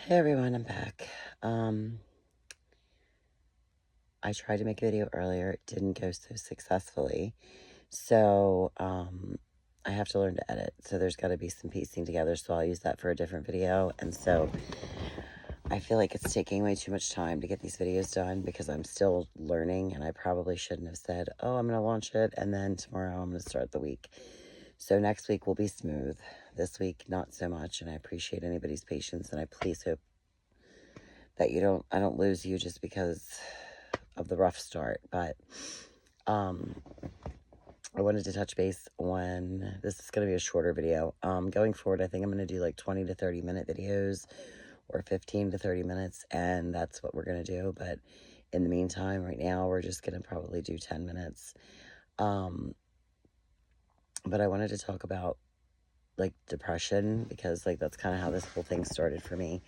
Hey everyone, I'm back. I tried to make a video earlier. It didn't go so successfully. So, I have to learn to edit. So there's got to be some piecing together. So I'll use that for a different video. And so I feel like it's taking way too much time to get these videos done because I'm still learning. And I probably shouldn't have said, oh, I'm going to launch it. And then tomorrow I'm going to start the week. So next week will be smooth. This week, not so much. And I appreciate anybody's patience. And I please hope that I don't lose you just because of the rough start. But I wanted to touch base on, this is going to be a shorter video. Going forward, I think I'm going to do like 20 to 30 minute videos or 15 to 30 minutes, and that's what we're going to do. But in the meantime, right now, we're just going to probably do 10 minutes. But I wanted to talk about like depression because like that's kind of how this whole thing started for me.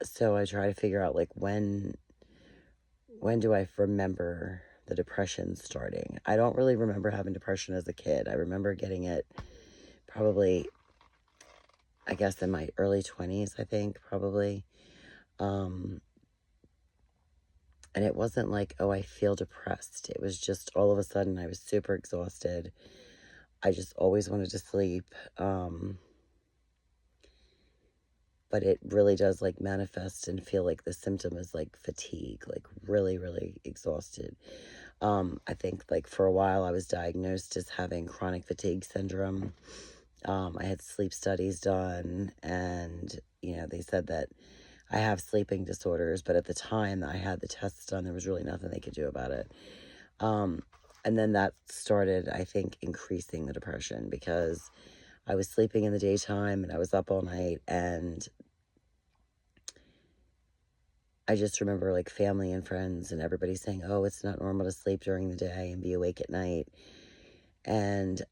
So I try to figure out like when do I remember the depression starting? I don't really remember having depression as a kid. I remember getting it probably, I guess, in my early 20s, I think, probably. And it wasn't like, oh, I feel depressed. It was just all of a sudden I was super exhausted. I just always wanted to sleep. But it really does like manifest and feel like the symptom is like fatigue, like really, really exhausted. I think like for a while I was diagnosed as having chronic fatigue syndrome. I had sleep studies done and, they said that I have sleeping disorders, but at the time I had the tests done, there was really nothing they could do about it. And then that started, I think, increasing the depression because I was sleeping in the daytime and I was up all night, and I just remember like family and friends and everybody saying, oh, it's not normal to sleep during the day and be awake at night. And,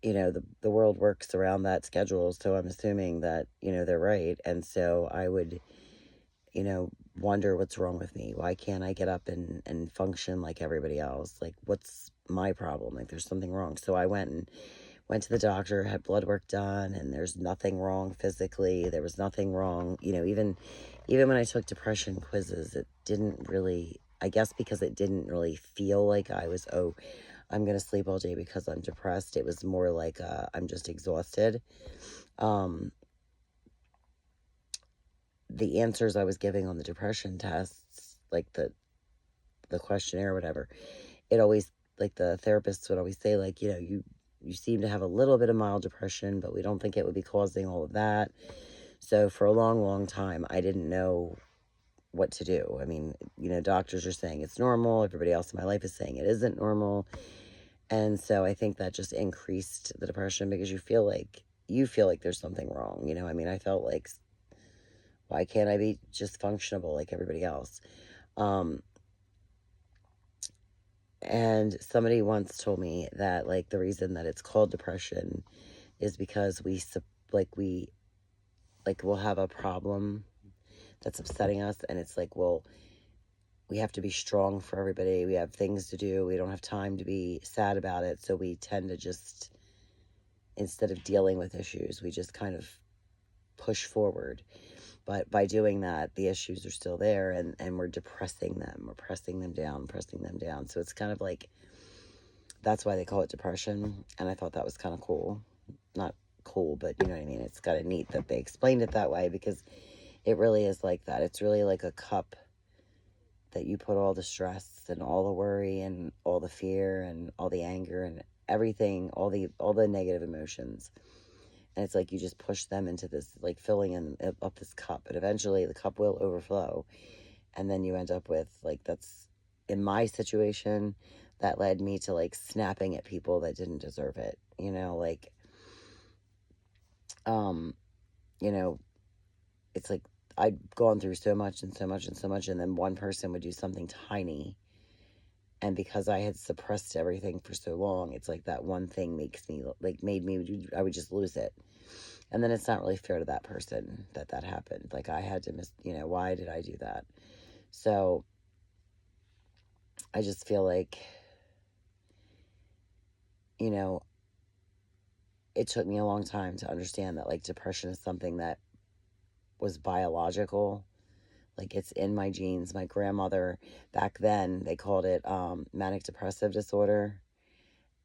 the world works around that schedule. So I'm assuming that, they're right. And so I would, wonder what's wrong with me. Why can't I get up and function like everybody else? Like, what's my problem? Like, there's something wrong. So I went to the doctor, had blood work done, and there's nothing wrong physically. There was nothing wrong. Even when I took depression quizzes, it didn't really, I guess because it didn't really feel like I was, oh, I'm going to sleep all day because I'm depressed. It was more like I'm just exhausted. The answers I was giving on the depression tests, like the questionnaire or whatever, it always, like the therapists would always say, like, you seem to have a little bit of mild depression, but we don't think it would be causing all of that. So for a long, long time, I didn't know what to do. I mean, doctors are saying it's normal. Everybody else in my life is saying it isn't normal. And so I think that just increased the depression because you feel like there's something wrong. I mean, I felt like, why can't I be just functionable like everybody else? And somebody once told me that like the reason that it's called depression is because we'll have a problem that's upsetting us, and it's like, well, we have to be strong for everybody. We have things to do. We don't have time to be sad about it. So we tend to just, instead of dealing with issues, we just kind of push forward. But by doing that, the issues are still there, and we're depressing them. We're pressing them down. So it's kind of like, that's why they call it depression. And I thought that was kind of cool. Not cool, but you know what I mean? It's kind of neat that they explained it that way, because it really is like that. It's really like a cup that you put all the stress and all the worry and all the fear and all the anger and everything, all the negative emotions. And it's like you just push them into this, like filling in up this cup, and eventually the cup will overflow. And then you end up with, like, that's, in my situation, that led me to like snapping at people that didn't deserve it. You know, it's like I'd gone through so much and so much and so much, and then one person would do something tiny, and because I had suppressed everything for so long, it's like that one thing I would just lose it. And then it's not really fair to that person that happened. Like, I had to why did I do that? So I just feel like, it took me a long time to understand that, like, depression is something that was biological. Like, it's in my genes. My grandmother, back then, they called it manic depressive disorder.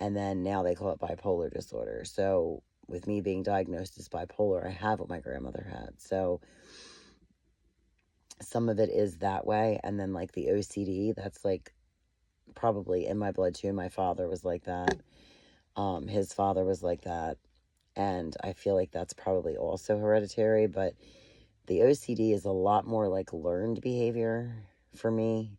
And then now they call it bipolar disorder. So with me being diagnosed as bipolar, I have what my grandmother had. So some of it is that way. And then, like, the OCD, that's, like, probably in my blood too. My father was like that. His father was like that. And I feel like that's probably also hereditary. But the OCD is a lot more like learned behavior for me,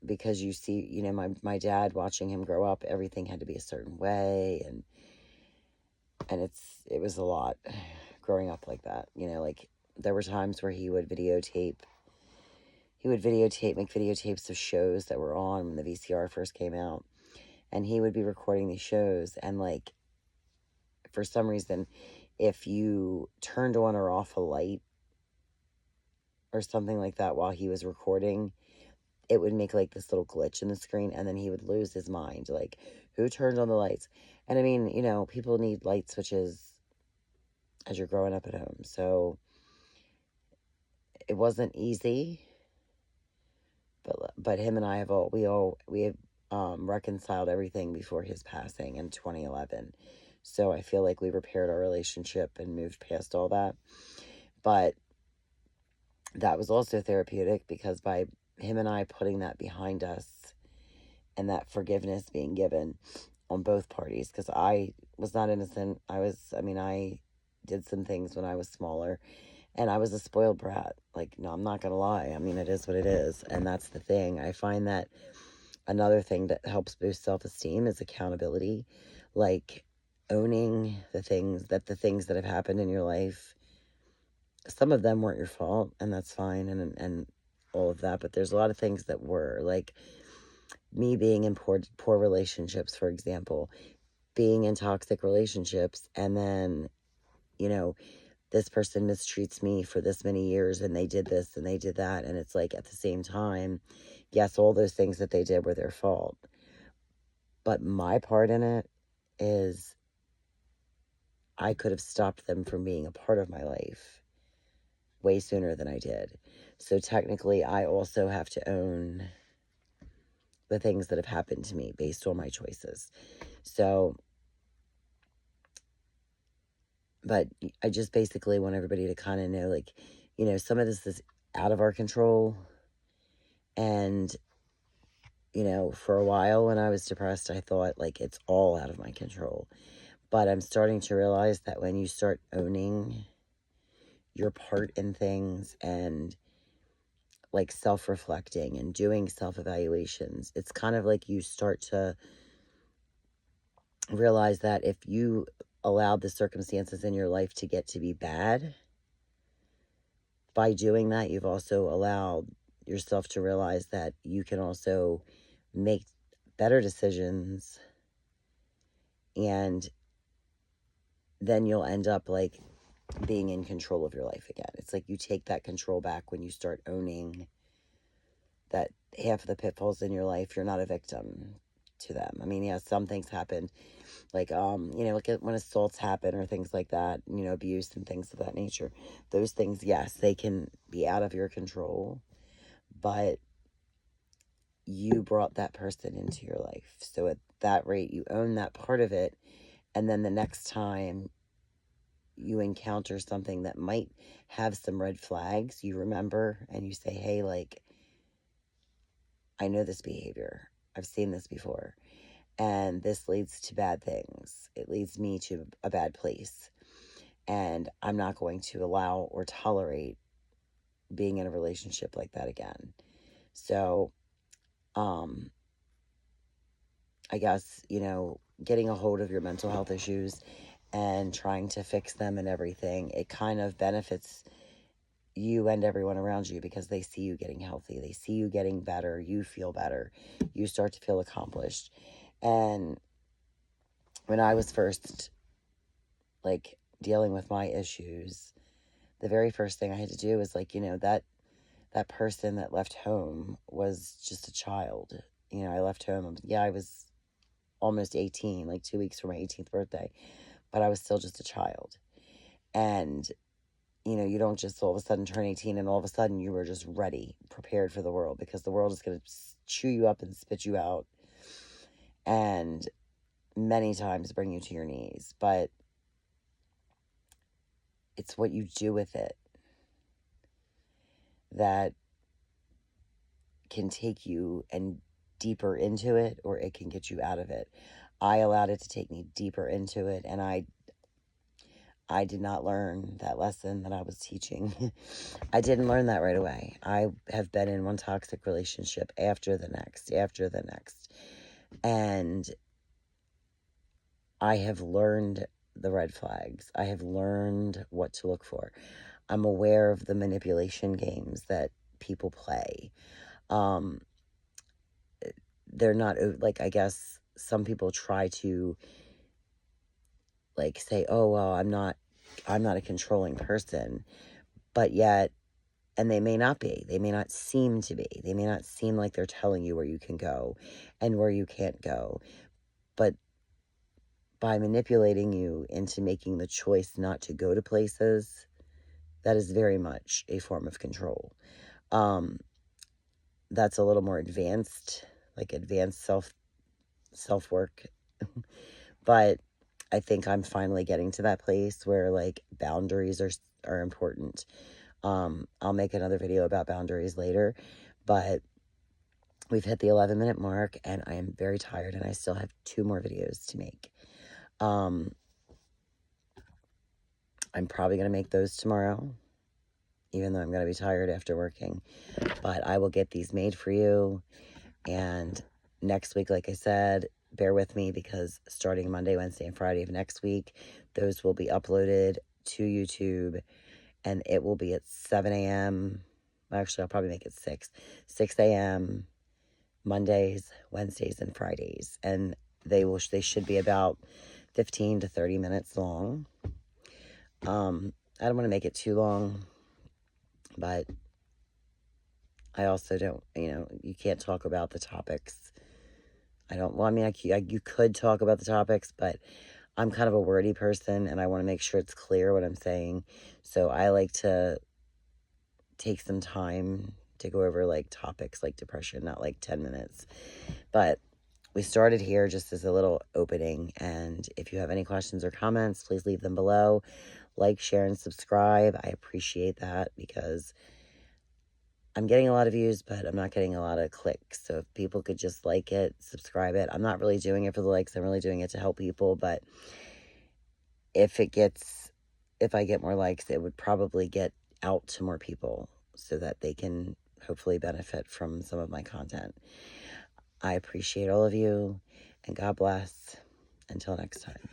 because you see, you know, my dad, watching him grow up, everything had to be a certain way, and it was a lot growing up like that. You know, like, there were times where he would make videotapes of shows that were on when the VCR first came out, and he would be recording these shows, and, like, for some reason, if you turned on or off a light or something like that while he was recording, it would make, like, this little glitch in the screen, and then he would lose his mind, like, who turned on the lights? And I mean, you know, people need light switches as you're growing up at home, so it wasn't easy, but him and I have reconciled everything before his passing in 2011. So I feel like we repaired our relationship and moved past all that. But that was also therapeutic, because by him and I putting that behind us and that forgiveness being given on both parties, because I was not innocent. I did some things when I was smaller, and I was a spoiled brat. Like, no, I'm not going to lie. I mean, it is what it is. And that's the thing. I find that another thing that helps boost self-esteem is accountability. Like, owning the things that have happened in your life. Some of them weren't your fault, and that's fine, and all of that. But there's a lot of things that were, like, me being in poor relationships, for example, being in toxic relationships, and then, you know, this person mistreats me for this many years, and they did this and they did that. And it's like, at the same time, yes, all those things that they did were their fault. But my part in it is I could have stopped them from being a part of my life way sooner than I did. So technically, I also have to own the things that have happened to me based on my choices. So, but I just basically want everybody to kind of know, like, you know, some of this is out of our control. And, you know, for a while when I was depressed, I thought, like, it's all out of my control. But I'm starting to realize that when you start owning your part in things, and, like, self-reflecting and doing self-evaluations, it's kind of like you start to realize that if you allowed the circumstances in your life to get to be bad, by doing that, you've also allowed yourself to realize that you can also make better decisions, and then you'll end up, like, being in control of your life again. It's like you take that control back when you start owning that half of the pitfalls in your life, you're not a victim to them. I mean, yeah, some things happen, like, you know, like when assaults happen or things like that, you know, abuse and things of that nature. Those things, yes, they can be out of your control, but you brought that person into your life. So at that rate, you own that part of it. And then the next time you encounter something that might have some red flags, you remember and you say, hey, like, I know this behavior. I've seen this before. And this leads to bad things. It leads me to a bad place. And I'm not going to allow or tolerate being in a relationship like that again. So, I guess, you know, getting a hold of your mental health issues and trying to fix them and everything, it kind of benefits you and everyone around you, because they see you getting healthy. They see you getting better. You feel better. You start to feel accomplished. And when I was first, like, dealing with my issues, the very first thing I had to do was, like, you know, that person that left home was just a child. You know, I left home. Yeah, I was almost 18, like 2 weeks from my 18th birthday, but I was still just a child. And, you know, you don't just all of a sudden turn 18 and all of a sudden you were just ready, prepared for the world, because the world is going to chew you up and spit you out and many times bring you to your knees. But it's what you do with it that can take you and deeper into it, or it can get you out of it. I allowed it to take me deeper into it, and I did not learn that lesson that I was teaching. I didn't learn that right away. I have been in one toxic relationship after the next, and I have learned the red flags. I have learned what to look for. I'm aware of the manipulation games that people play. They're not, like, I guess some people try to, like, say, oh, well, I'm not a controlling person, but yet, and they may not be, they may not seem to be, they may not seem like they're telling you where you can go and where you can't go, but by manipulating you into making the choice not to go to places, that is very much a form of control. That's a little more advanced, like advanced self-work. But I think I'm finally getting to that place where, like, boundaries are important. I'll make another video about boundaries later, but we've hit the 11-minute mark and I am very tired and I still have 2 more videos to make. I'm probably going to make those tomorrow, even though I'm going to be tired after working, but I will get these made for you. And next week, like I said, bear with me, because starting Monday, Wednesday, and Friday of next week, those will be uploaded to YouTube, and it will be at 7 a.m. Actually, I'll probably make it 6 a.m. Mondays, Wednesdays, and Fridays, and they should be about 15 to 30 minutes long. I don't want to make it too long, but I also don't, you can't talk about the topics. You could talk about the topics, but I'm kind of a wordy person, and I want to make sure it's clear what I'm saying. So I like to take some time to go over, like, topics like depression, not like 10 minutes. But we started here just as a little opening, and if you have any questions or comments, please leave them below. Like, share, and subscribe. I appreciate that, because I'm getting a lot of views, but I'm not getting a lot of clicks. So if people could just like it, subscribe it. I'm not really doing it for the likes. I'm really doing it to help people. But if I get more likes, it would probably get out to more people so that they can hopefully benefit from some of my content. I appreciate all of you, and God bless. Until next time.